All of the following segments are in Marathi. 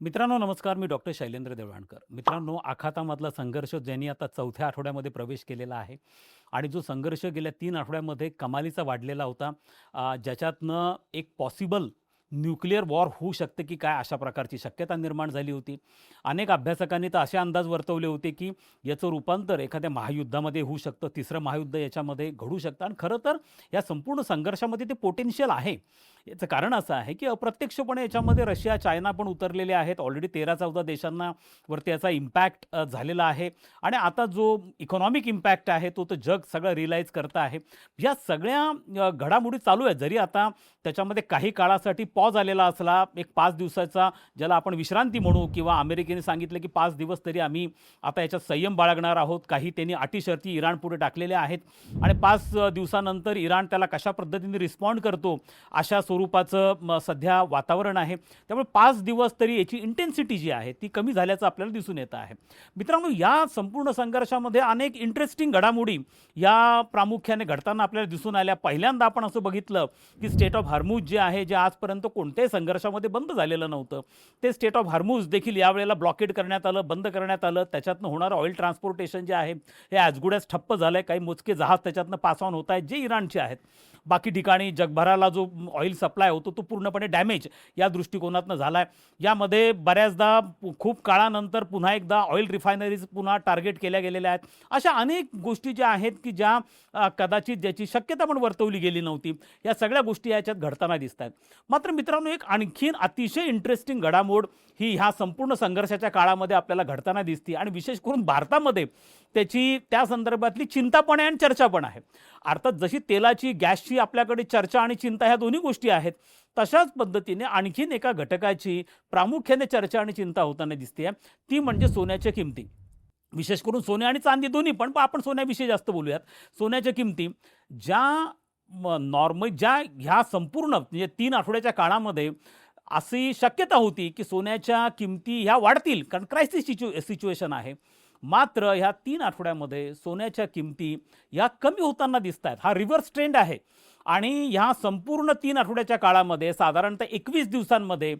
मित्रांनो नमस्कार. मी डॉक्टर शैलेंद्र देवळाणकर. मित्रांनो, आखातामधला संघर्ष ज्यांनी आता चौथ्या आठवड्यामध्ये प्रवेश केलेला आहे आणि जो संघर्ष गेल्या 3 आठवड्यामध्ये कमालीचा वाढलेला होता, ज्याच्यातनं एक पॉसिबल न्यूक्लिअर वॉर होऊ शकते की काय अशा प्रकारची शक्यता निर्माण झाली होती. अनेक अभ्यासकांनी तर असे अंदाज वर्तवले होते की याचं रूपांतर एखाद्या महायुद्धामध्ये होऊ शकतं, तिसरं महायुद्ध याच्यामध्ये घडू शकतं आणि खरं तर या संपूर्ण संघर्षामध्ये ते पोटेन्शियल आहे. याचं कारण असं आहे की अप्रत्यक्षपणे याच्यामध्ये रशिया, चायना पण उतरलेले आहेत. ऑलरेडी 13-14 देशांना वरती याचा इम्पॅक्ट झालेला आहे आणि आता जो इकॉनॉमिक इम्पॅक्ट आहे तो तर जग सगळं रिअलाईज करतं आहे. या सगळ्या घडामोडी चालू आहेत. जरी आता त्याच्यामध्ये काही काळासाठी पॉज आलेला असला, एक 5 दिवसाचा ज्याला आपण विश्रांती म्हणू किंवा अमेरिकेने सांगितलं की 5 दिवस तरी आम्ही आता याच्यात संयम बाळगणार आहोत. काही त्यांनी अटी-शर्ती इराणपुढे टाकलेल्या आहेत आणि 5 दिवसानंतर इराण त्याला कशा पद्धतीने रिस्पॉन्ड करतो अशा स्वरूपाचं सध्या वातावरण आहे. त्यामुळे 5 दिवस तरी याची इंटेन्सिटी जी आहे ती कमी झाल्याचं आपल्याला दिसून येतं आहे. मित्रांनो, या संपूर्ण संघर्षामध्ये अनेक इंटरेस्टिंग घडामोडी या प्रामुख्याने घडताना आपल्याला दिसून आल्या. पहिल्यांदा आपण असं बघितलं की स्टेट ऑफ हॉर्मुझ जे आहे, जे आजपर्यंत कोणत्याही संघर्षामध्ये बंद झालेलं नव्हतं, ते स्टेट ऑफ हॉर्मुझ देखील यावेळेला ब्लॉकेड करण्यात आलं, बंद करण्यात आलं. त्याच्यातनं होणारं ऑइल ट्रान्सपोर्टेशन जे आहे हे ॲजगुड्याच ठप्प झालं आहे. काही मोजके जहाज त्याच्यातनं पास ऑन होत आहेत जे इराणचे आहेत. बाकी ठिकाणी जगभराला जो ऑइल सप्लाय होतो तो पूर्णपणे डॅमेज या दृष्टिकोनातनं झाला आहे. यामध्ये बऱ्याचदा खूप काळानंतर पुन्हा एकदा ऑइल रिफायनरीज पुन्हा टार्गेट केल्या गेलेल्या आहेत. अशा अनेक गोष्टी ज्या आहेत की ज्या कदाचित ज्याची शक्यता पण वर्तवली गेली नव्हती, या सगळ्या गोष्टी याच्यात घडताना दिसत आहेत. मात्र मित्रांनो, एक आणखीन अतिशय इंटरेस्टिंग घडामोड ही ह्या संपूर्ण संघर्षाच्या काळामध्ये आपल्याला घडताना दिसते आणि विशेष करून भारतामध्ये त्याची त्या संदर्भातली चिंता पण आहे आणि चर्चा पण आहे. अर्थात जशी तेलाची, गॅसची आपल्याकडे चर्चा आणि चिंता ह्या दोन्ही गोष्टी आहेत, तशाच पद्धतीने आणखीन एका घटकाची प्रामुख्याने चर्चा आणि चिंता होताना दिसते. ती म्हणजे सोन्याच्या किमती. विशेष करून सोने आणि चांदी दोन्ही पण आपण सोन्याविषयी जास्त बोलूयात. सोन्याच्या किमती ज्या नॉर्मल ज्या ह्या संपूर्ण म्हणजे 3 आठवड्याच्या काळामध्ये अशी शक्यता होती की सोन्याच्या किमती ह्या वाढतील, कारण क्रायसिस सिच्युएशन आहे. मात्र ह्या 3 आठवड्यामध्ये सोन्याच्या किमती ह्या कमी होताना दिसत आहेत. हा रिव्हर्स ट्रेंड आहे आणि ह्या संपूर्ण 3 आठवड्याच्या काळामध्ये साधारणतः 21 दिवसांमध्ये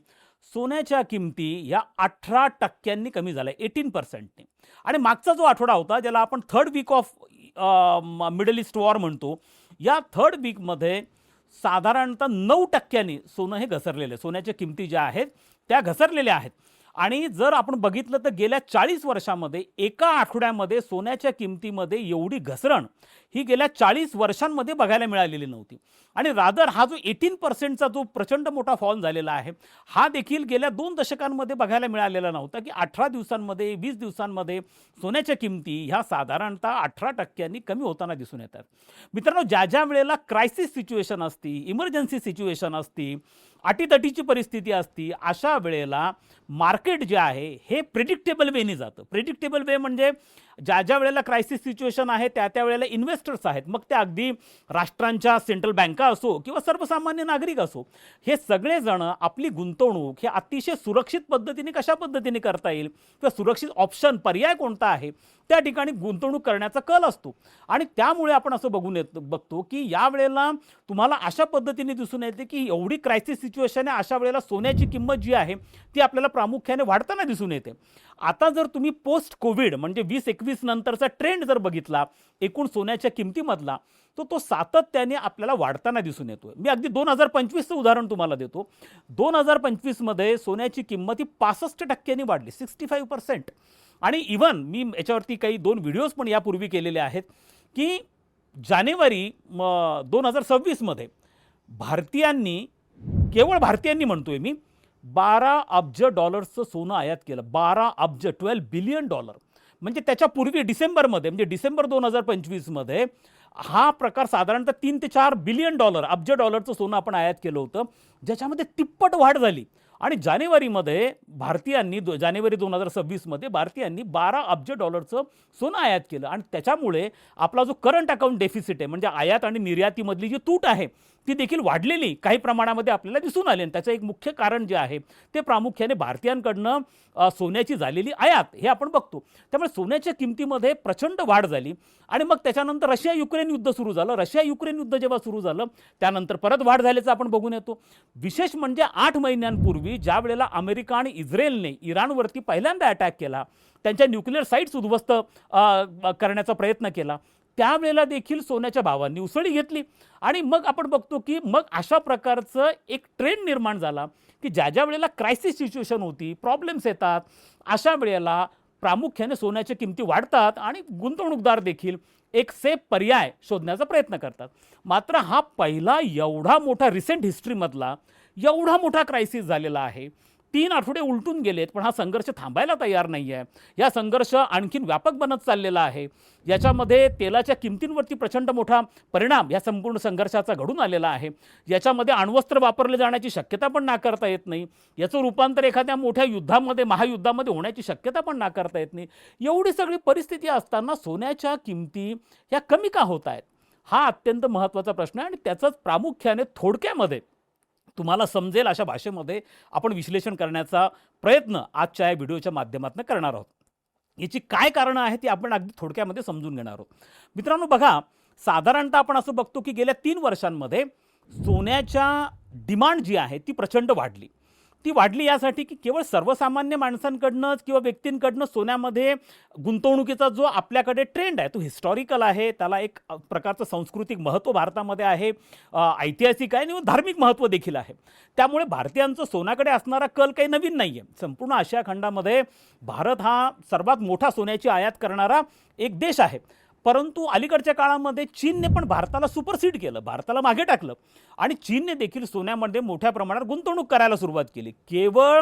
सोन्याच्या किमती ह्या 18% कमी झाल्या, 18%. आणि मागचा जो आठवडा होता, ज्याला आपण third week of Middle East war म्हणतो, या थर्ड वीकमध्ये साधारणतः 9% सोनं हे घसरलेलं आहे. सोन्याच्या किमती ज्या आहेत त्या घसरलेल्या आहेत. आणि जर आपण बघितलं तर गेल्या 40 वर्षामध्ये एका आठवड्यामध्ये सोन्याच्या किमतीमध्ये एवढी घसरण ही गेल्या 40 वर्षांमध्ये बघायला मिळालेली नव्हती. आणि रादर हा जो 18%चा जो प्रचंड मोठा फॉल झालेला आहे, हा देखील गेल्या 2 दशकांमध्ये बघायला मिळालेला नव्हता. की 18 दिवसांमध्ये, 20 दिवसांमध्ये सोन्याच्या किमती ह्या साधारणतः 18% कमी होताना दिसून येतात. मित्रांनो, ज्या ज्या वेळेला क्रायसिस सिच्युएशन असती, इमर्जन्सी सिच्युएशन असती, अटीतटीची परिस्थिती असती, अशा वेळेला मार्केट जे आहे हे प्रेडिक्टेबल वेने जातं. प्रेडिक्टेबल वे म्हणजे ज्या ज्या वेळेला क्रायसिस सिच्युएशन आहे त्या त्या वेळेला इन्व्हेस्टर्स आहेत, मग ते अगदी राष्ट्रांच्या सेंट्रल बँका असो किंवा सर्वसामान्य नागरिक असो, हे सगळेजण आपली गुंतवणूक हे अतिशय सुरक्षित पद्धतीने कशा पद्धतीने करता येईल किंवा सुरक्षित ऑप्शन पर्याय कोणता आहे त्या ठिकाणी गुंतवणूक करण्याचा कल असतो. आणि त्यामुळे आपण असं बघतो की या वेळेला तुम्हाला अशा पद्धतीने दिसून येते की एवढी क्रायसिस सिच्युएशन आहे, अशा वेळेला सोन्याची किंमत जी आहे ती आपल्याला प्रामुख्याने वाढताना दिसून येते. आता जर तुम्ही पोस्ट कोविड म्हणजे 2021 नंतरचा ट्रेंड जर बघितला एकूण सोन्याच्या किमतीमधला, तर तो सातत्याने आपल्याला वाढताना दिसून येतोय. मी अगदी 2025चं उदाहरण तुम्हाला देतो. 2025मध्ये सोन्याची किंमत ही 65% वाढली, 65%. आणि इव्हन मी याच्यावरती काही 2 व्हिडिओज पण यापूर्वी केलेले आहेत की जानेवारी 2026मध्ये भारतीयांनी, केवळ भारतीयांनी म्हणतोय मी, $12 अब्ज सोनं आयात केलं. 12 बिलियन डॉलर. म्हणजे त्याच्यापूर्वी डिसेंबरमध्ये, म्हणजे डिसेंबर 2025मध्ये हा प्रकार साधारणतः $3 ते $4 बिलियन अब्ज सोनं आपण आयात केलं होतं, ज्याच्यामध्ये तिप्पट वाढ झाली. आणि जानेवारीमध्ये भारतीयांनी, जानेवारी 2026मध्ये भारतीयांनी $12 अब्ज सोनं आयात केलं. आणि त्याच्यामुळे आपला जो करंट अकाउंट डेफिसिट आहे, म्हणजे आयात आणि निर्यातीमधली जी तूट आहे ती देखील वाढलेली काही प्रमाणामध्ये आपल्याला दिसून आली. आणि त्याचं एक मुख्य कारण जे आहे ते प्रामुख्याने भारतीयांकडनं सोन्याची झालेली आयात हे आपण बघतो. त्यामुळे सोन्याच्या किमतीमध्ये प्रचंड वाढ झाली. आणि मग त्याच्यानंतर रशिया युक्रेन युद्ध सुरू झालं. रशिया युक्रेन युद्ध जेव्हा सुरू झालं त्यानंतर परत वाढ झाल्याचं आपण बघून येतो. विशेष म्हणजे 8 महिन्यांपूर्वी ज्या वेळेला अमेरिका आणि इस्रायलने इराणवरती पहिल्यांदा अटॅक केला, त्यांच्या न्यूक्लिअर साईट्स उद्ध्वस्त करण्याचा प्रयत्न केला, त्यावेळेला देखील सोन्याच्या भावांनी उसळी घेतली. आणि मग आपण बघतो की मग अशा प्रकारचं एक ट्रेंड निर्माण झाला की ज्या वेळेला क्रायसिस सिच्युएशन होती, प्रॉब्लेम्स येतात, अशा वेळेला प्रामुख्याने सोन्याच्या किमती वाढतात आणि गुंतवणूकदार देखील एक सेफ पर्याय शोधण्याचा प्रयत्न करतात. मात्र हा पहिला एवढा मोठा रिसेंट हिस्ट्रीमधला एवढा मोठा क्रायसिस झालेला आहे. 3 आठवडे उलटून गेलेत, पण हा संघर्ष थांबायला तयार नाही आहे. या संघर्ष आणखीन व्यापक बनत चाललेला आहे. याच्यामध्ये तेलाच्या किमतींवरती प्रचंड मोठा परिणाम या संपूर्ण संघर्षाचा घडून आलेला आहे. याच्यामध्ये अण्वस्त्र वापरले जाण्याची शक्यता पण नाकारता येत नाही. याचं रूपांतर एखाद्या मोठ्या युद्धामध्ये, महायुद्धामध्ये होण्याची शक्यता पण नाकारता येत नाही. एवढी सगळी परिस्थिती असताना सोन्याच्या किमती ह्या कमी का होत आहेत, हा अत्यंत महत्त्वाचा प्रश्न आहे. आणि त्याचंच प्रामुख्याने थोडक्यामध्ये तुम्हाला समजेल अशा भाषेमध्ये आपण विश्लेषण करण्याचा प्रयत्न आजच्या या व्हिडिओच्या माध्यमातून करणार आहोत. याची काय कारणं आहेत ती आपण अगदी थोडक्यामध्ये समजून घेणार आहोत. मित्रांनो बघा, साधारणतः आपण असं बघतो की गेल्या 3 वर्षांमध्ये सोन्याच्या डिमांड जी आहे ती प्रचंड वाढली. ती वाढली यासाठी की केवळ सर्वसामान्य माणसांकडनंच किंवा व्यक्तींकडनं सोन्यामध्ये गुंतवणुकीचा जो आपल्याकडे ट्रेंड आहे तो हिस्टॉरिकल आहे, त्याला एक प्रकारचं सांस्कृतिक महत्त्व भारतामध्ये आहे, ऐतिहासिक आहे आणि धार्मिक महत्त्व देखील आहे. त्यामुळे भारतीयांचं सोन्याकडे असणारा कल काही नवीन नाही आहे. संपूर्ण आशिया खंडामध्ये भारत हा सर्वात मोठा सोन्याची आयात करणारा एक देश आहे. परंतु अलीकडच्या काळामध्ये चीनने पण भारताला सुपरसीड केलं, भारताला मागे टाकलं आणि चीनने देखील सोन्यामध्ये मोठ्या प्रमाणात गुंतवणूक करायला सुरुवात केली. केवळ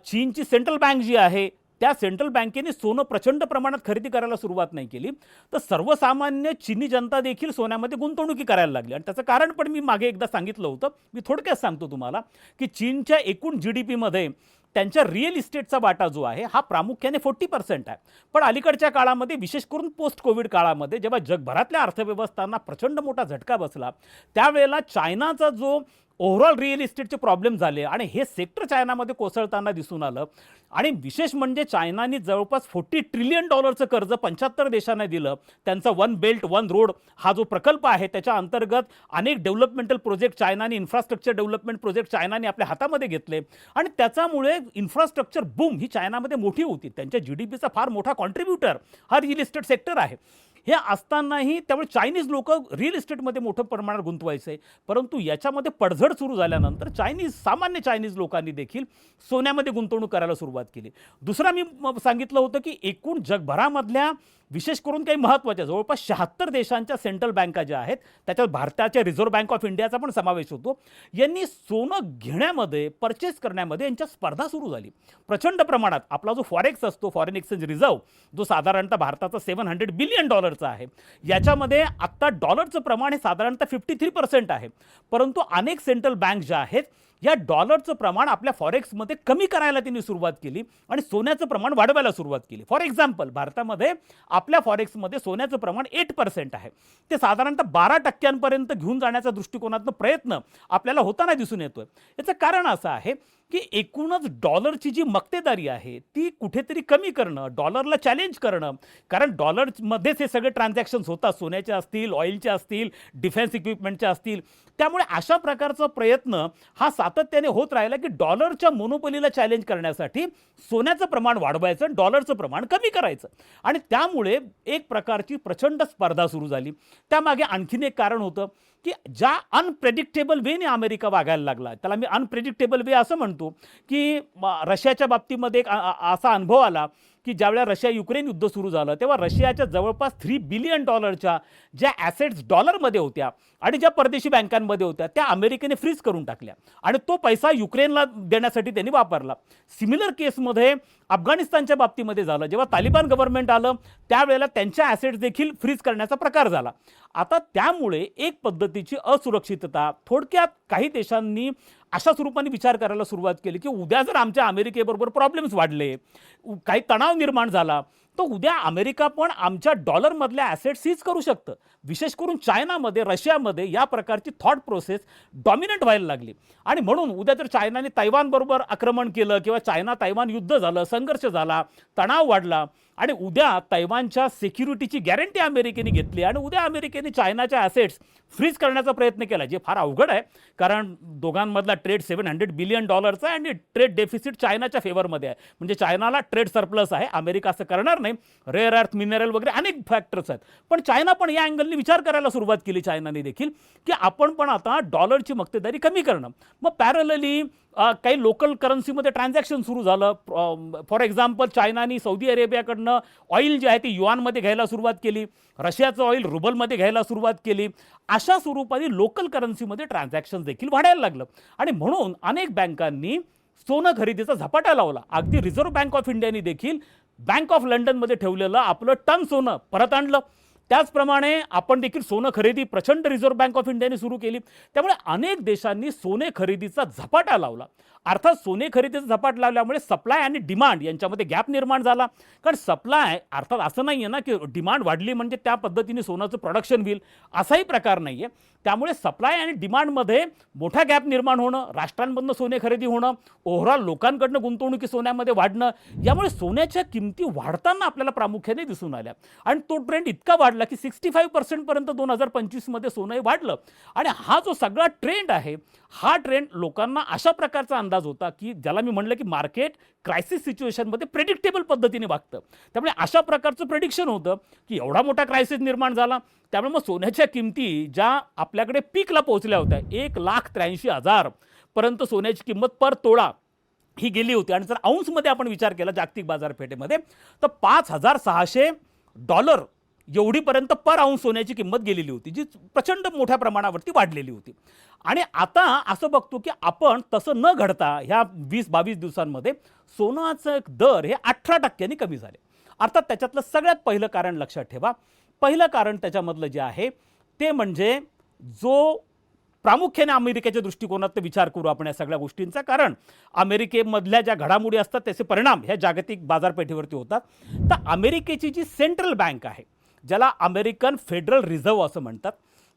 चीनची सेंट्रल बँक जी आहे त्या सेंट्रल बँकेने सोनं प्रचंड प्रमाणात खरेदी करायला सुरुवात नाही केली, तर सर्वसामान्य चीनी जनता देखील सोन्यामध्ये गुंतवणुकी करायला लागली. आणि त्याचं कारण पण मी मागे एकदा सांगितलं होतं, मी थोडक्यात सांगतो तुम्हाला की चीनच्या एकूण GDP मध्ये त्यांच्या रिअल इस्टेटचा वाटा जो आहे हा प्रामुख्याने 40% आहे. पण अलीकडच्या काळामध्ये विशेष करून पोस्ट कोविड काळामध्ये जेव्हा जगभरातल्या अर्थव्यवस्थांना प्रचंड मोठा झटका बसला, त्यावेळेला चायनाचा जो ओव्हरऑल रिअल इस्टेटचे प्रॉब्लेम झाले आणि हे सेक्टर चायनामध्ये कोसळताना दिसून आलं. आणि विशेष म्हणजे चायनाने जवळपास $40 ट्रिलियन कर्ज 75 देशांना दिलं. त्यांचा वन बेल्ट वन रोड हा जो प्रकल्प आहे त्याच्या अंतर्गत अनेक डेव्हलपमेंटल प्रोजेक्ट चायनाने, इन्फ्रास्ट्रक्चर डेव्हलपमेंट प्रोजेक्ट चायनाने आपल्या हातामध्ये घेतले. आणि त्याच्यामुळे इन्फ्रास्ट्रक्चर बूम ही चायनामध्ये मोठी होती. त्यांच्या GDPचा फार मोठा कॉन्ट्रीब्युटर हा रिअल इस्टेट सेक्टर आहे. हे असतानाही त्यामुळे चायनीज लोक रिअल इस्टेटमध्ये मोठं प्रमाणात गुंतवायचे. परंतु याच्यामध्ये पडझड सुरू झाल्यानंतर सामान्य चायनीज लोकांनी देखील सोन्यामध्ये गुंतवणूक करायला सुरुवात केली. दुसरा मी सांगितलं होतं की एकूण जगभरामधल्या विशेष करून काही महत्त्वाच्या जवळपास 76 देशांच्या सेंट्रल बँका ज्या आहेत त्याच्यात भारताच्या रिझर्व्ह बँक ऑफ इंडियाचा पण समावेश होतो. यांनी सोनं घेण्यामध्ये, परचेस करण्यामध्ये यांच्या स्पर्धा सुरू झाली प्रचंड प्रमाणात. आपला जो फॉरेक्स असतो, फॉरेन एक्सचेंज रिझर्व्ह, जो साधारणतः भारताचा $700 बिलियन आहे, याच्यामध्ये आत्ता डॉलरचं प्रमाण हे साधारणतः 53% आहे. परंतु अनेक सेंट्रल बँक ज्या आहेत या डॉलरचं प्रमाण आपल्या फॉरेक्समध्ये कमी करायला त्यांनी सुरुवात केली आणि सोन्याचं प्रमाण वाढवायला सुरुवात केली. फॉर एक्झाम्पल, भारतामध्ये आपल्या फॉरेक्समध्ये सोन्याचं प्रमाण 8% आहे. ते साधारणतः 12% घेऊन जाण्याचा दृष्टिकोनातून प्रयत्न आपल्याला होताना दिसून येतोय. याचं कारण असं आहे की एकूणच डॉलरची जी मक्तेदारी आहे ती कुठेतरी कमी करणं, डॉलरला चॅलेंज करणं. कारण डॉलरमध्येच हे सगळे ट्रान्झॅक्शन्स होतात, सोन्याचे असतील, ऑइलचे असतील, डिफेन्स इक्विपमेंटचे असतील. त्यामुळे अशा प्रकारचा प्रयत्न हा सातत्याने होत राहिला की डॉलरच्या मोनोपोलीला चॅलेंज करण्यासाठी सोन्याचं प्रमाण वाढवायचं, डॉलरचं प्रमाण कमी करायचं. आणि त्यामुळे एक प्रकारची प्रचंड स्पर्धा सुरू झाली. त्यामागे आणखीन एक कारण होतं की ज्या अनप्रेडिक्टेबल वेने अमेरिका वागायला लागला, त्याला मी अनप्रेडिक्टेबल वे असं म्हणतो की रशियाच्या बाबतीमध्ये एक असा अनुभव आला की ज्यावेळेला रशिया युक्रेन युद्ध सुरू झालं तेव्हा रशियाच्या जवळपास $3 बिलियन ज्या ॲसेट्स डॉलरमध्ये होत्या आणि ज्या परदेशी बँकांमध्ये होत्या त्या अमेरिकेने फ्रीज करून टाकल्या आणि तो पैसा युक्रेनला देण्यासाठी त्यांनी वापरला. सिमिलर केसमध्ये अफगाणिस्तानच्या बाबतीमध्ये झालं. जेव्हा तालिबान गव्हर्नमेंट आलं त्यावेळेला त्यांच्या ॲसेट्स देखील फ्रीज करण्याचा प्रकार झाला. आता त्यामुळे एक पद्धतीची असुरक्षितता, थोडक्यात काही देशांनी अशा स्वरूपाने विचार करायला सुरुवात केली की उद्या जर आमच्या अमेरिकेबरोबर प्रॉब्लेम्स वाढले, काही तणाव निर्माण झाला तर उद्या अमेरिका पण आमच्या डॉलरमधल्या ॲसेट सीज करू शकतं. विशेष करून चायनामध्ये, रशियामध्ये या प्रकारची थॉट प्रोसेस डॉमिनंट व्हायला लागली. आणि म्हणून उद्या जर चायनाने तैवानबरोबर आक्रमण केलं किंवा चायना तैवान युद्ध झालं, संघर्ष झाला, तणाव वाढला आणि उद्या तैवानच्या सिक्युरिटीची गॅरंटी अमेरिकेने घेतली आणि उद्या अमेरिकेने चायनाच्या ॲसेट्स फ्रीज करण्याचा प्रयत्न केला, जे फार अवघड आहे. कारण दोघांमधला ट्रेड $700 बिलियन आहे आणि ट्रेड डेफिसिट चायनाच्या फेवरमध्ये आहे. म्हणजे चायनाला ट्रेड सरप्लस आहे. अमेरिका असं करणार नाही. रेअर अर्थ मिनरल वगैरे अनेक फॅक्टर्स आहेत. पण चायना पण या अँगलने विचार करायला सुरुवात केली, चायनाने देखील, की आपण पण आता डॉलरची मक्तेदारी कमी करणं. मग पॅरलली काही लोकल करन्सीमध्ये ट्रान्झॅक्शन सुरू झालं. फॉर एक्झाम्पल चायनानी सौदी अरेबियाकडनं ऑइल जे आहे ते युआनमध्ये घ्यायला सुरुवात केली, रशियाचं ऑइल रुबलमध्ये घ्यायला सुरुवात केली. अशा स्वरूपाने लोकल करन्सीमध्ये ट्रान्झॅक्शन देखील वाढायला लागलं आणि म्हणून अनेक बँकांनी सोनं खरेदीचा झपाटा लावला. अगदी रिझर्व्ह बँक ऑफ इंडियाने देखील बँक ऑफ लंडनमध्ये ठेवलेलं आपलं टन सोनं परत आणलं. त्याचप्रमाणे आपण देखील सोनं खरेदी प्रचंड रिझर्व्ह बँक ऑफ इंडियाने सुरू केली. त्यामुळे अनेक देशांनी सोने खरेदीचा झपाटा लावला. अर्थात सोने खरेदीचा झपाट लावल्यामुळे सप्लाय आणि डिमांड यांच्यामध्ये गॅप निर्माण झाला. कारण सप्लाय अर्थात असं नाही आहे ना की डिमांड वाढली म्हणजे त्या पद्धतीने सोन्याचं प्रोडक्शन होईल, असाही प्रकार नाही आहे. त्यामुळे सप्लाय आणि डिमांडमध्ये मोठा गॅप निर्माण होणं, राष्ट्रांमधनं सोने खरेदी होणं, ओव्हरऑल लोकांकडनं गुंतवणुकी सोन्यामध्ये वाढणं, यामुळे सोन्याच्या किमती वाढताना आपल्याला प्रामुख्याने दिसून आल्या. आणि तो ट्रेंड इतका वाढला की 65% पर्यंत 2025 सोनं वाढलं. आणि हा जो सगळा ट्रेंड आहे, हा ट्रेंड लोकांना अशा प्रकारचा अंदाज होता की ज्याला मी म्हणलं की मार्केट क्रायसिस सिच्युएशनमध्ये प्रेडिक्टेबल पद्धतीने वागतं. त्यामुळे अशा प्रकारचं प्रेडिक्शन होतं की एवढा मोठा क्रायसिस निर्माण झाला. त्यामुळे मग सोन्याच्या किमती ज्या आपल्याकडे पीकला पोहोचल्या होत्या, 1,83,000 पर्यंत सोन्याची किंमत पर तोळा ही गेली होती. आणि जर औंसमध्ये आपण विचार केला जागतिक बाजारपेठेमध्ये तर $5,600 एवढीपर्यंत पर औंस सोन्याची किंमत गेलेली होती, जी प्रचंड मोठ्या प्रमाणावरती वाढलेली होती. आणि आता असं बघतो की आपण तसं न घडता ह्या 20-22 दिवसांमध्ये सोन्याचं दर हे 18% कमी झाले. अर्थात त्याच्यातलं सगळ्यात पहिलं कारण लक्षात ठेवा. पहिलं कारण त्याच्यामधलं जे आहे ते म्हणजे जो प्रामुख्याने अमेरिकेच्या दृष्टिकोनात विचार करू आपण या सगळ्या गोष्टींचा. कारण अमेरिकेमधल्या ज्या घडामोडी असतात त्याचे परिणाम ह्या जागतिक बाजारपेठेवरती होतात. तर अमेरिकेची जी सेंट्रल बँक आहे, ज्याला अमेरिकन फेडरल रिझर्व्ह असं म्हणतात,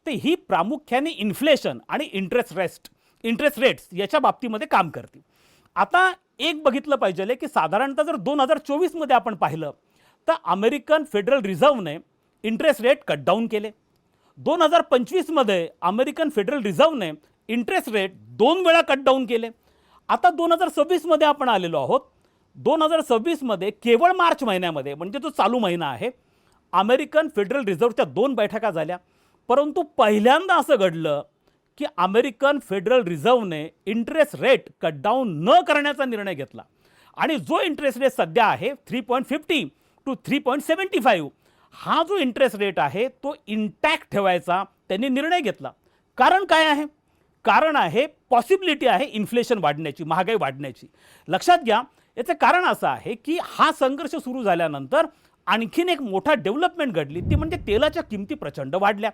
तर ही प्रामुख्याने इन्फ्लेशन आणि इंटरेस्ट रेट्स याच्या बाबतीमध्ये काम करते. आता एक बघितलं पाहिजे की साधारणतः जर 2024 आपण पाहिलं तर अमेरिकन फेडरल रिझर्व्हने इंटरेस्ट रेट कट डाऊन केले. 2025 अमेरिकन फेडरल रिझर्व्हने इंटरेस्ट रेट 2 वेळा कट डाऊन केले. आता 2026 आपण आलेलो आहोत. 2026 केवळ मार्च महिन्यामध्ये, म्हणजे जो चालू महिना आहे, अमेरिकन फेडरल रिझर्व्हच्या 2 बैठका झाल्या. परंतु पहिल्यांदा असं घडलं की अमेरिकन फेडरल रिझर्व्हने इंटरेस्ट रेट कट डाऊन न करण्याचा निर्णय घेतला. आणि जो इंटरेस्ट रेट सध्या आहे 3.50 to 3.75, हा जो इंटरेस्ट रेट आहे तो इंटॅक्ट ठेवायचा त्यांनी निर्णय घेतला. कारण काय आहे? कारण आहे पॉसिबिलिटी आहे इन्फ्लेशन वाढण्याची, महागाई वाढण्याची. लक्षात घ्या, याचं कारण असं आहे की हा संघर्ष सुरू झाल्यानंतर आणखीन एक मोठा डेव्हलपमेंट घडली, ती म्हणजे तेलाच्या किमती प्रचंड वाढल्या.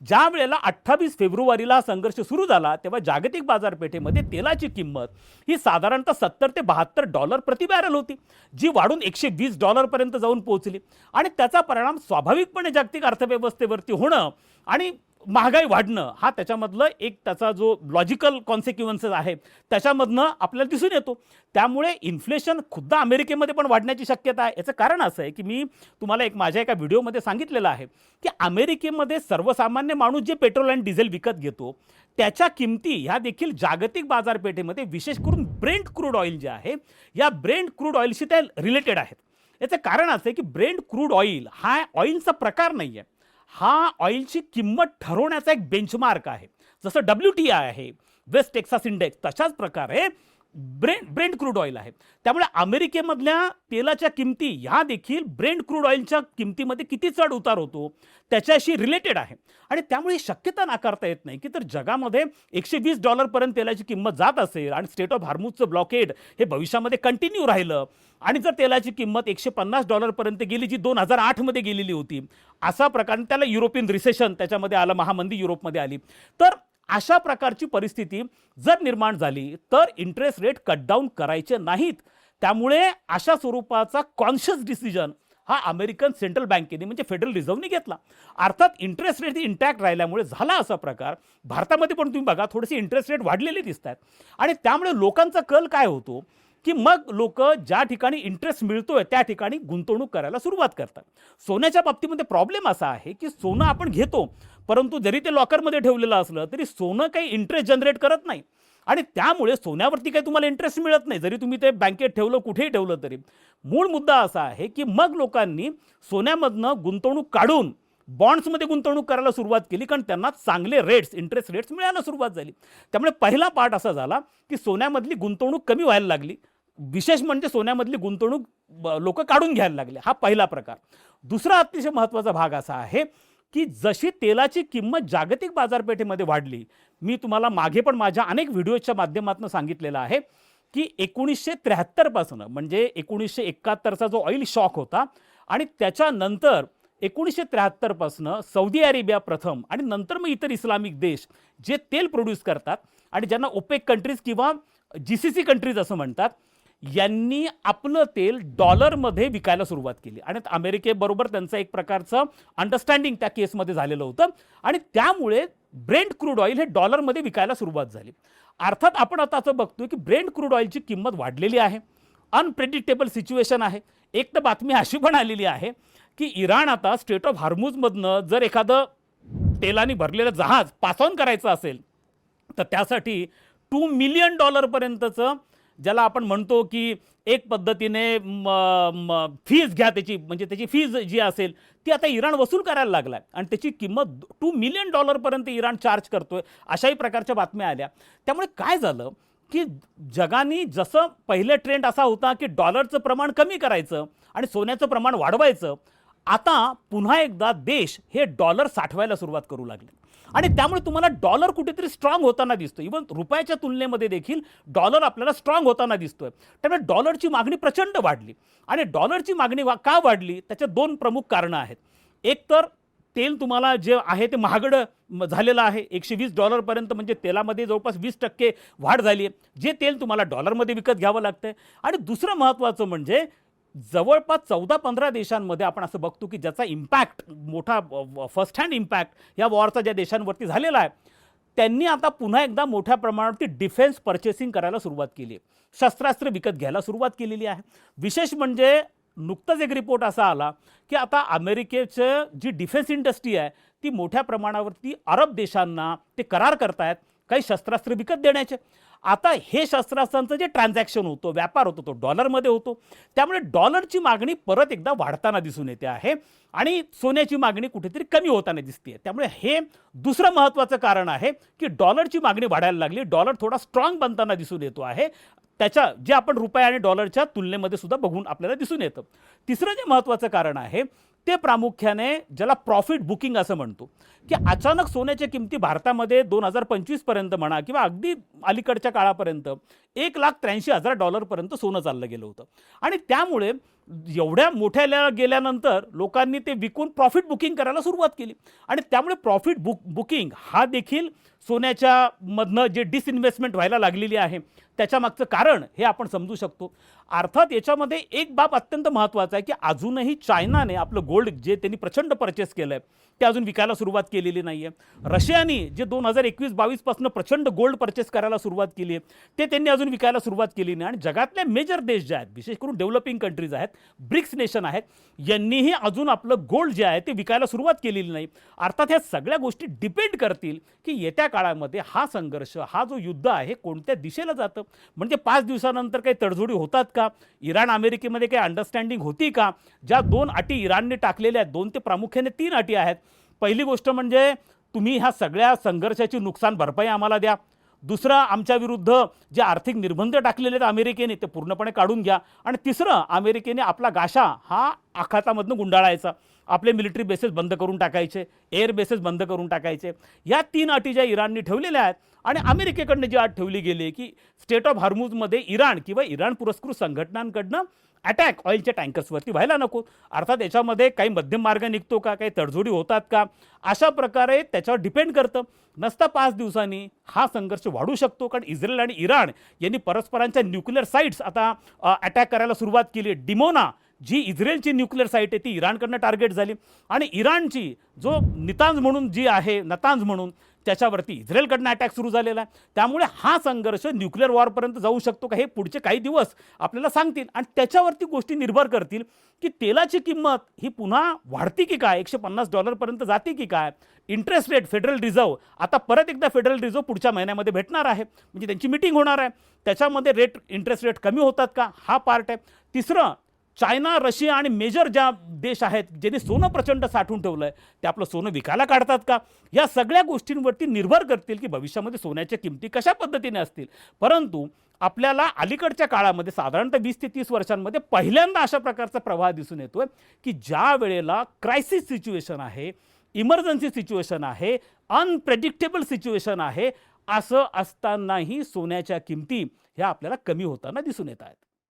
ज्या वेळेला 28 फेब्रुवारीला हा संघर्ष सुरू झाला तेव्हा जागतिक बाजारपेठेमध्ये तेलाची किंमत ही साधारणतः $70 ते $72 प्रति बॅरल होती, जी वाढून $120 पर्यंत जाऊन पोहोचली. आणि त्याचा परिणाम स्वाभाविकपणे जागतिक अर्थव्यवस्थेवरती होणं आणि महागाई वाढणं हा त्याच्यामधलं एक त्याचा जो लॉजिकल कॉन्सिक्वेन्सेस आहे त्याच्यामधनं आपल्याला दिसून येतो. त्यामुळे इन्फ्लेशन खुद्द अमेरिकेमध्ये पण वाढण्याची शक्यता आहे. याचं कारण असं आहे की मी तुम्हाला माझ्या एका व्हिडिओमध्ये सांगितलेलं आहे की अमेरिकेमध्ये सर्वसामान्य माणूस जे पेट्रोल आणि डिझेल विकत घेतो त्याच्या किमती ह्या देखील जागतिक बाजारपेठेमध्ये विशेष करून ब्रेंट क्रूड ऑइल जे आहे या ब्रेंट क्रूड ऑइलशी त्या रिलेटेड आहेत. याचं कारण असं आहे की ब्रेंट क्रूड ऑइल हा ऑइलचा प्रकार नाही आहे, हा ऑइलची किंमत ठरवण्याचा एक बेंचमार्क आहे. जसं WTI आहे, वेस्ट टेक्सास इंडेक्स, तशाच प्रकारे ब्रेंट क्रूड ऑइल आहे. त्यामुळे अमेरिकेमधल्या तेलाच्या किमती ह्या देखील ब्रेंट क्रूड ऑइलच्या किमतीमध्ये किती चढ उतार होतो त्याच्याशी रिलेटेड आहे. आणि त्यामुळे शक्यता नाकारता येत नाही की तर जगामध्ये $120 पर्यंत तेलाची किंमत जात असेल आणि स्टेट ऑफ हार्मुजचं ब्लॉकेड हे भविष्यामध्ये कंटिन्यू राहिलं आणि जर तेलाची किंमत $150 पर्यंत गेली, जी 2008 गेलेली होती, असा प्रकार, त्याला युरोपियन रिसेशन त्याच्यामध्ये आलं, महामंदी युरोपमध्ये आली, तर अशा प्रकारची परिस्थिती जर निर्माण झाली तर इंटरेस्ट रेट कट डाऊन करायचे नाहीत. त्यामुळे अशा स्वरूपाचा कॉन्शियस डिसिजन हा अमेरिकन सेंट्रल बँकेने म्हणजे फेडरल रिझर्व्हने घेतला. अर्थात इंटरेस्ट रेट इंटॅक्ट राहिल्यामुळे झाला असा प्रकार. भारतामध्ये पण तुम्ही बघा थोडेसे इंटरेस्ट रेट वाढलेले दिसत आहेत आणि त्यामुळे लोकांचा कल काय होतो की मग लोक ज्या ठिकाणी इंटरेस्ट मिळतोय त्या ठिकाणी गुंतवणूक करायला सुरुवात करतात. सोन्याच्या बाबतीमध्ये प्रॉब्लेम असा आहे की सोनं आपण घेतो, परंतु जरी ते लॉकरमध्ये ठेवलेलं असलं तरी सोनं काही इंटरेस्ट जनरेट करत नाही आणि त्यामुळे सोन्यावरती काही तुम्हाला इंटरेस्ट मिळत नाही, जरी तुम्ही ते बँकेत ठेवलं कुठेही ठेवलं तरी. मूळ मुद्दा असा आहे की मग लोकांनी सोन्यामधनं गुंतवणूक काढून बॉन्ड्समध्ये गुंतवणूक करायला सुरुवात केली, कारण त्यांना चांगले रेट्स इंटरेस्ट रेट्स मिळायला सुरुवात झाली. त्यामुळे पहिला पार्ट असा झाला की सोन्यामधली गुंतवणूक कमी व्हायला लागली. विशेष म्हणजे सोन्यामधली गुंतवणूक लोक काढून घ्यायला लागले. हा पहिला प्रकार. दुसरा अतिशय महत्त्वाचा भाग असा आहे की जशी तेलाची किंमत जागतिक बाजारपेठेमध्ये वाढली, मी तुम्हाला मागे पण माझ्या अनेक व्हिडिओच्या माध्यमातून सांगितलेलं आहे की 1973 पासून म्हणजे 1971चा जो ऑइल शॉक होता आणि त्याच्यानंतर 1973 पासून सौदी अरेबिया प्रथम आणि नंतर मग इतर इस्लामिक देश जे तेल प्रोड्यूस करतात आणि ज्यांना ओपेक कंट्रीज किंवा GCC कंट्रीज असं म्हणतात, यांनी आपलं तेल डॉलरमध्ये विकायला सुरुवात केली आणि अमेरिकेबरोबर त्यांचं एक प्रकारचं अंडरस्टँडिंग त्या केसमध्ये झालेलं होतं आणि त्यामुळे ब्रेंट क्रूड ऑइल हे डॉलरमध्ये विकायला सुरुवात झाली. अर्थात आपण आता असं बघतोय की ब्रेंट क्रूड ऑइलची किंमत वाढलेली आहे. अनप्रेडिक्टेबल सिच्युएशन आहे. एक तर बातमी अशी पण आलेली आहे की इराण आता स्ट्रेट ऑफ हार्मुझमधनं जर एखादं तेलाने भरलेलं जहाज पास ऑन करायचं असेल तर त्यासाठी $2 मिलियन पर्यंतचं, ज्याला आपण म्हणतो की एक पद्धतीने फीज घ्या त्याची, म्हणजे त्याची फीज जी असेल ती आता इराण वसूल करायला लागला आहे आणि त्याची किंमत $2 मिलियन पर्यंत इराण चार्ज करतोय, अशाही प्रकारच्या बातम्या आल्या. त्यामुळे काय झालं की जगाने जसं पहिले ट्रेंड असा होता की डॉलरचं प्रमाण कमी करायचं आणि सोन्याचं प्रमाण वाढवायचं, आता पुन्हा एकदा देश हे डॉलर साठवायला सुरुवात करू लागले आणि त्यामुळे तुम्हाला डॉलर कुठेतरी स्ट्रॉंग होताना दिसतो. इव्हन रुपयाच्या तुलनेमध्ये देखील डॉलर आपल्याला स्ट्रॉंग होताना दिसतोय. त्यामुळे डॉलरची मागणी प्रचंड वाढली आणि डॉलरची मागणी का वाढली त्याच्या दोन प्रमुख कारणं आहेत. एक तर तेल तुम्हाला जे आहे ते महागडं झालेलं आहे. $120 पर्यंत म्हणजे तेलामध्ये जवळपास 20% वाढ झाली आहे, जे तेल तुम्हाला डॉलरमध्ये विकत घ्यावं लागतंय. आणि दुसरं महत्त्वाचं म्हणजे जवळपास 14-15 देशांमध्ये आपण असं बघतो की ज्याचा इम्पॅक्ट मोठा फर्स्ट हँड इम्पॅक्ट या वॉरचा ज्या देशांवरती झालेला आहे, त्यांनी आता पुन्हा एकदा मोठ्या प्रमाणावरती डिफेन्स पर्चेसिंग करायला सुरुवात केली आहे. शस्त्रास्त्र विकत घ्यायला सुरुवात केलेली आहे. विशेष म्हणजे नुकताच एक रिपोर्ट असा आला की आता अमेरिकेचं जी डिफेन्स इंडस्ट्री आहे ती मोठ्या प्रमाणावरती अरब देशांना ते करार करतायत काही शस्त्रास्त्र विकत देण्याचे. आता हे शस्त्रास्त्रांचं जे ट्रान्झॅक्शन होतो, व्यापार होतो, तो डॉलरमध्ये होतो. त्यामुळे डॉलरची मागणी परत एकदा वाढताना दिसून येते आहे आणि सोन्याची मागणी कुठेतरी कमी होताना दिसते. त्यामुळे हे दुसरं महत्त्वाचं कारण आहे की डॉलरची मागणी वाढायला लागली. डॉलर थोडा स्ट्रॉंग बनताना दिसून येतो आहे. त्याच्या जे आपण रुपया आणि डॉलरच्या तुलनेमध्ये सुद्धा बघून आपल्याला दिसून येतं. तिसरं जे महत्त्वाचं कारण आहे ते प्रामुख्याने ज्याला प्रॉफिट बुकिंग असं म्हणतो की अचानक सोन्याच्या किमती भारतामध्ये 2025 पर्यंत म्हणा किंवा अगदी अलीकडच्या काळापर्यंत $1,83,000 पर्यंत सोनं चाललं गेलं होतं आणि त्यामुळे एवढ्या मोठ्या गेल्यानंतर लोकांनी ते विकून प्रॉफिट बुकिंग करायला सुरुवात केली आणि त्यामुळे प्रॉफिट बुकिंग हा देखील सोन्याच्या मधनं जे डिसइन्व्हेस्टमेंट व्हायला लागलेली आहे त्याच्या मागचं कारण हे आपण समजू शकतो. अर्थात याच्यामध्ये एक बाब अत्यंत महत्त्वाचा आहे की अजूनही चायनाने आपलं गोल्ड जे त्यांनी प्रचंड परचेस केलं आहे ते अजून विकायला सुरुवात केलेली नाही आहे. रशियाने जे 2021-22 पासून प्रचंड गोल्ड परचेस करायला सुरुवात केली आहे ते त्यांनी अजून विकायला सुरुवात केली नाही. आणि जगातले मेजर देश जे आहेत, विशेष करून डेव्हलपिंग कंट्रीज आहेत, ब्रिक्स नेशन आहेत, यांनीही अजून आपलं गोल्ड जे आहे ते विकायला सुरुवात केलेली नाही. अर्थात ह्या सगळ्या गोष्टी डिपेंड करतील की येत्या काळामध्ये हा संघर्ष, हा जो युद्ध आहे कोणत्या दिशेला जातं. म्हणजे 5 दिवसानंतर काही तडजोडी होतात का, इराण अमेरिकेमध्ये काही अंडरस्टँडिंग होती का. ज्या 2 अटी इराणने टाकलेल्या आहेत, 2 ते प्रामुख्याने 3 अटी आहेत. पहिली गोष्ट म्हणजे तुम्ही ह्या सगळ्या संघर्षाची नुकसान भरपाई आम्हाला द्या. दुसरं, आमच्या विरुद्ध जे आर्थिक निर्बंध टाकलेले आहेत अमेरिकेने ते पूर्णपणे काढून घ्या. आणि तिसरं, अमेरिकेने आपला गाशा हा आखातामधनं गुंडाळायचा, आपले मिलिटरी बेसेस बंद करून टाकायचे, एअर बेसेस बंद करून टाकायचे. या 3 अटी ज्या इराणने ठेवलेल्या आहेत आणि अमेरिकेकडनं जी अट ठेवली गेली की स्टेट ऑफ हार्मुझमध्ये इराण किंवा इराण पुरस्कृत संघटनांकडनं अटॅक ऑइलच्या टँकर्सवरती व्हायला नको. अर्थात याच्यामध्ये काही मध्यम मार्ग निघतो का, काही तडजोडी होतात का, अशा प्रकारे त्याच्यावर डिपेंड करतं. नसता 5 दिवसांनी हा संघर्ष वाढू शकतो, कारण इस्रायल आणि इराण यांनी परस्परांच्या न्यूक्लिअर साईट्स आता अटॅक करायला सुरुवात केली. डिमोना जी इस्रायलची न्यूक्लिअर साईट आहे ती इराणकडनं टार्गेट झाली आणि इराणची जो नितांज म्हणून जी आहे नतांज म्हणून त्याच्यावरती इस्रायलकडनं अटॅक सुरू झालेला आहे. त्यामुळे हा संघर्ष न्यूक्लिअर वॉरपर्यंत जाऊ शकतो का हे पुढचे काही दिवस आपल्याला सांगतील आणि त्याच्यावरती गोष्टी निर्भर करतील की तेलाची किंमत ही पुन्हा वाढती की काय, $150 जाते की काय. इंटरेस्ट रेट फेडरल रिझर्व्ह आता परत एकदा फेडरल रिझर्व्ह पुढच्या महिन्यामध्ये भेटणार आहे, म्हणजे त्यांची मिटिंग होणार आहे. त्याच्यामध्ये इंटरेस्ट रेट कमी होतात का हा पार्ट आहे. तिसरं, चायना, रशिया आणि मेजर ज्या देश आहेत ज्यांनी सोनं प्रचंड साठवून ठेवलं आहे ते आपलं सोनं विकायला काढतात का. या सगळ्या गोष्टींवरती निर्भर करतील की भविष्यामध्ये सोन्याच्या किमती कशा पद्धतीने असतील. परंतु आपल्याला अलीकडच्या काळामध्ये साधारणतः 20 ते 30 वर्षांमध्ये पहिल्यांदा अशा प्रकारचा प्रवाह दिसून येतोय की ज्या वेळेला क्रायसिस सिच्युएशन आहे, इमर्जन्सी सिच्युएशन आहे, अनप्रेडिक्टेबल सिच्युएशन आहे, असं असतानाही सोन्याच्या किमती ह्या आपल्याला कमी होताना दिसून येत आहेत.